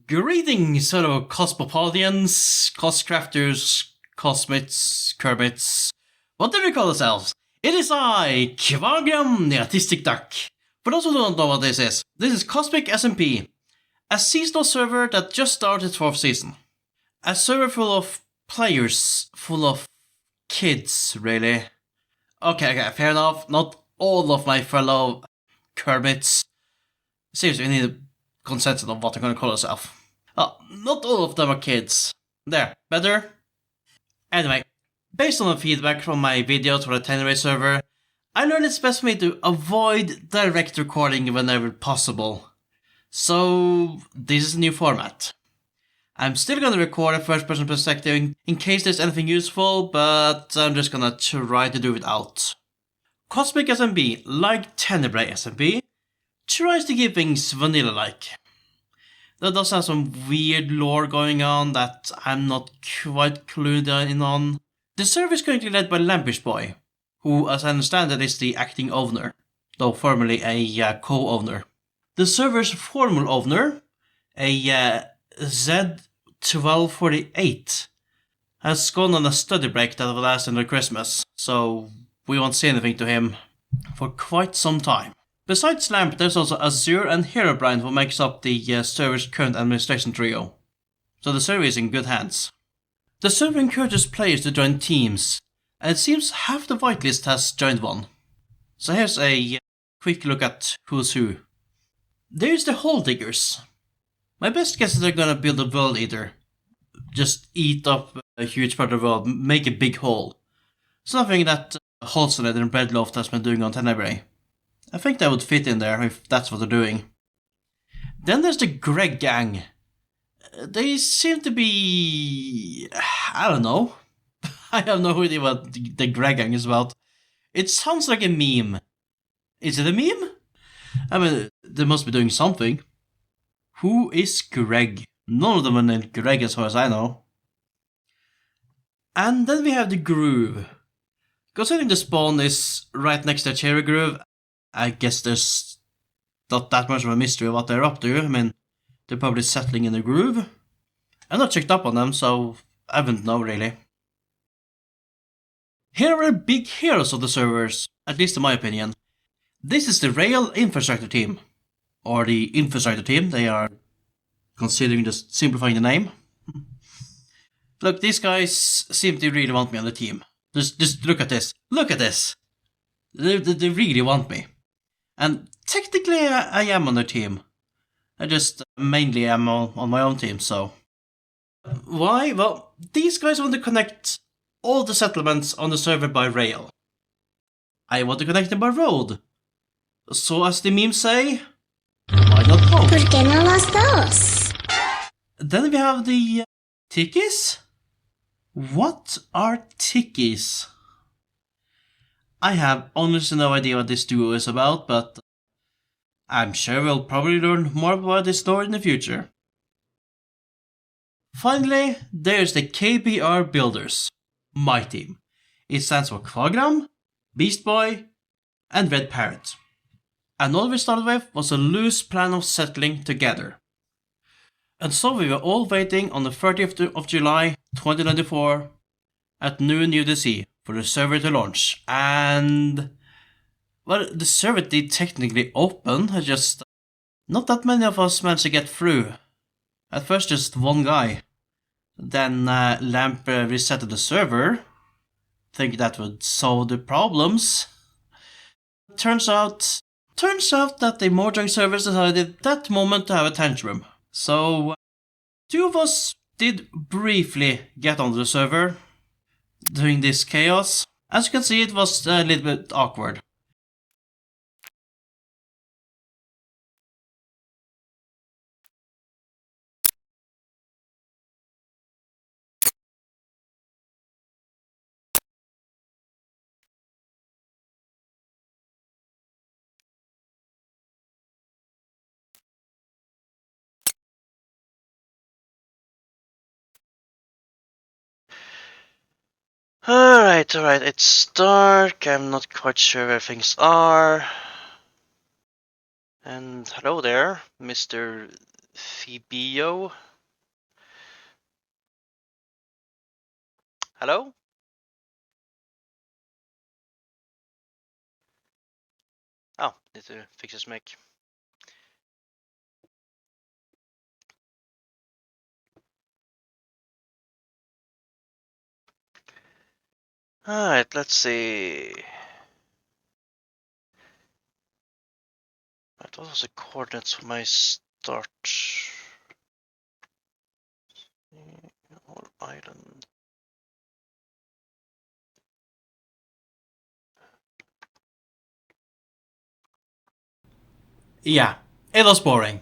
Greetings, fellow cosmopolitans, coscrafters, cosmits, kermits, whatever you call yourselves. It is I, Kvagram, the artistic duck. For those who don't know what this is Cosmic SMP, a seasonal server that just started its 4th season. A server full of players, full of kids, really. Okay, fair enough. Not all of my fellow Kermits. Seriously, we need a consensus of what they're gonna call themselves. Not all of them are kids. There, better? Anyway, based on the feedback from my videos for the Tenere server, I learned it's best for me to avoid direct recording whenever possible. So, this is a new format. I'm still gonna record a first-person perspective in case there's anything useful, but I'm just gonna try to do it without. Cosmic SMP, like Tenebrae SMP, tries to keep things vanilla-like. That does have some weird lore going on that I'm not quite clued in on. The server is currently led by Lampish Boy, who, as I understand it, is the acting owner, though formerly a co-owner. The server's formal owner, a Z1248, has gone on a study break that will last until Christmas, so we won't say anything to him for quite some time. Besides Lamp, there's also Azure and Herobrine who makes up the server's current administration trio, so the server is in good hands. The server encourages players to join teams, and it seems half the whitelist has joined one. So here's a quick look at who's who. There's the Hole Diggers. My best guess is they're gonna build a world eater. Just eat up a huge part of the world, make a big hole. Something that Holsoned and Breadloaf has been doing on Tenebrae. I think that would fit in there if that's what they're doing. Then there's the Greg gang. They seem to be... I don't know. I have no idea what the Greg gang is about. It sounds like a meme. Is it a meme? I mean, they must be doing something. Who is Greg? None of them are named Greg as far as I know. And then we have the Groove. Considering the spawn is right next to Cherry Groove, I guess there's not that much of a mystery what they're up to. I mean, they're probably settling in the groove. I'm not checked up on them, so I wouldn't know really. Here are the big heroes of the servers, at least in my opinion. This is the Rail Infrastructure Team. Or the Infrastructure Team, they are considering just simplifying the name. Look, these guys seem to really want me on the team. Just look at this. Look at this! They really want me. And technically I am on their team. I just mainly am on my own team, so... Why? Well, these guys want to connect all the settlements on the server by rail. I want to connect them by road. So as the memes say, why not both? ¿Por qué no los dos? Then we have the Tikis? What are Tikis? I have honestly no idea what this duo is about, but I'm sure we'll probably learn more about this story in the future. Finally, there's the KBR Builders, my team. It stands for Kvagram, Beast Boy, and Red Parrot. And all we started with was a loose plan of settling together. And so we were all waiting on the 30th of July 2024 at noon UTC for the server to launch, and... well, the server did technically open, just... not that many of us managed to get through. At first just one guy. Then Lamp resetted the server. Think that would solve the problems. Turns out that the Mojang servers decided that moment to have a tantrum. So, two of us did briefly get onto the server during this chaos. As you can see, it was a little bit awkward. Alright, it's dark, I'm not quite sure where things are. And hello there, Mr. Fibio. Hello? Oh, need to fix his mic. Alright, let's see. What was the coordinates for my start? Island. Yeah, it was boring.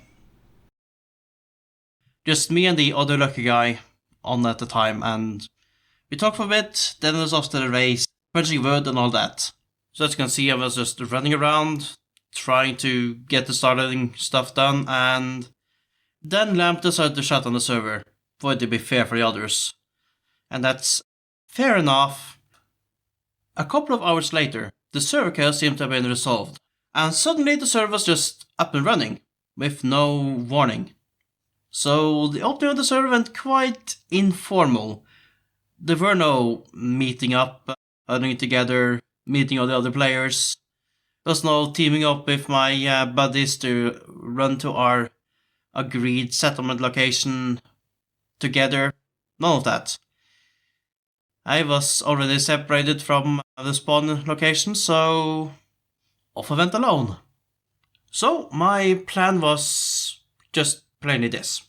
Just me and the other lucky guy on at the time, and we talked for a bit, then it was off to the race, punching wood and all that. So as you can see, I was just running around, trying to get the starting stuff done, and then Lamp decided to shut down the server, for it to be fair for the others. And that's fair enough. A couple of hours later, the server chaos seemed to have been resolved, and suddenly the server was just up and running, with no warning. So the opening of the server went quite informal. There were no meeting up, huddling together, meeting all the other players. There was no teaming up with my buddies to run to our agreed settlement location together. None of that. I was already separated from the spawn location, so off I went alone. So my plan was just plainly this.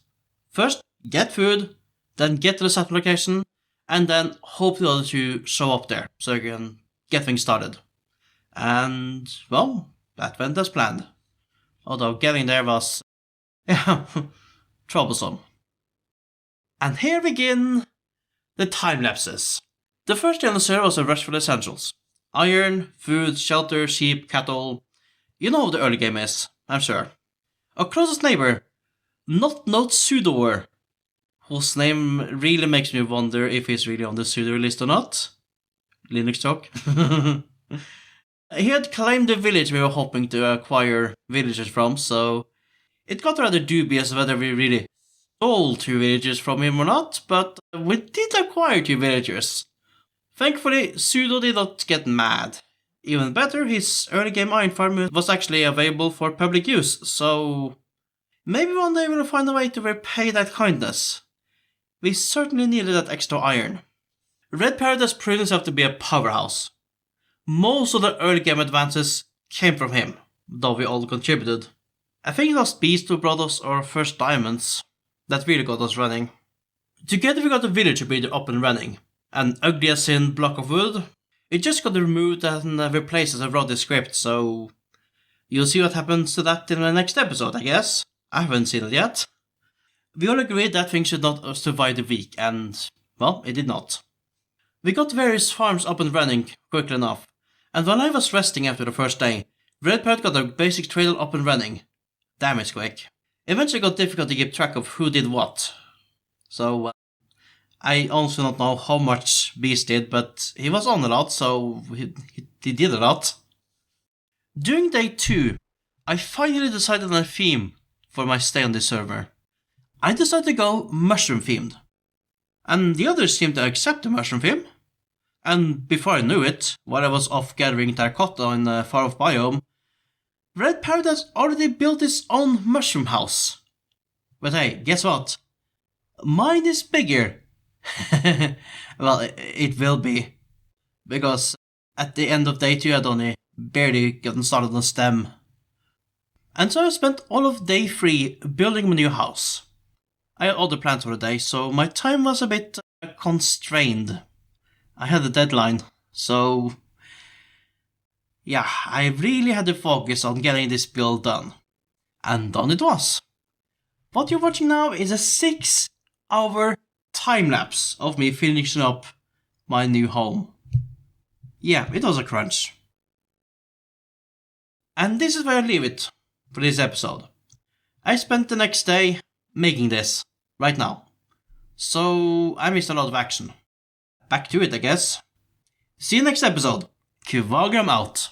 First, get food, then get to the settlement location, and then hope the other two show up there so I can get things started. And, well, that went as planned. Although getting there was, troublesome. And here begin the time lapses. The first day on the server was a rush for the essentials. Iron, food, shelter, sheep, cattle. You know how the early game is, I'm sure. Our closest neighbor, not Sudor, whose name really makes me wonder if he's really on the Sudor list or not. Linux talk. He had claimed the village we were hoping to acquire villagers from, so it got rather dubious whether we really stole 2 villagers from him or not, but we did acquire 2 villagers. Thankfully, Sudo did not get mad. Even better, his early game iron farm was actually available for public use, so maybe one day we'll find a way to repay that kindness. We certainly needed that extra iron. Red Parrot has proven himself to be a powerhouse. Most of the early game advances came from him, though we all contributed. I think it was Beast who brought us our first diamonds. That really got us running. Together we got the villager builder up and running. An ugly as sin block of wood. It just got removed and replaced as I wrote the script, so you'll see what happens to that in the next episode, I guess. I haven't seen it yet. We all agreed that thing should not survive the week, and, well, it did not. We got various farms up and running quickly enough, and while I was resting after the first day, Red Parrot got a basic trail up and running. Damn, it's quick. Eventually got difficult to keep track of who did what. So, I also don't know how much Beast did, but he was on a lot, so he did a lot. During day 2, I finally decided on a theme for my stay on this server. I decided to go mushroom themed. And the others seemed to accept the mushroom theme. And before I knew it, while I was off gathering terracotta in a far-off biome, Red Parrot has already built his own mushroom house. But hey, guess what? Mine is bigger. Well, it will be. Because at the end of day 2 I'd only barely gotten started on STEM. And so I spent all of day 3 building my new house. I had other plans for the day, so my time was a bit constrained. I had a deadline, so yeah, I really had to focus on getting this build done. And done it was. What you're watching now is a 6-hour time-lapse of me finishing up my new home. Yeah, it was a crunch. And this is where I leave it for this episode. I spent the next day making this, right now. So I missed a lot of action. Back to it, I guess. See you next episode. Kvagram out.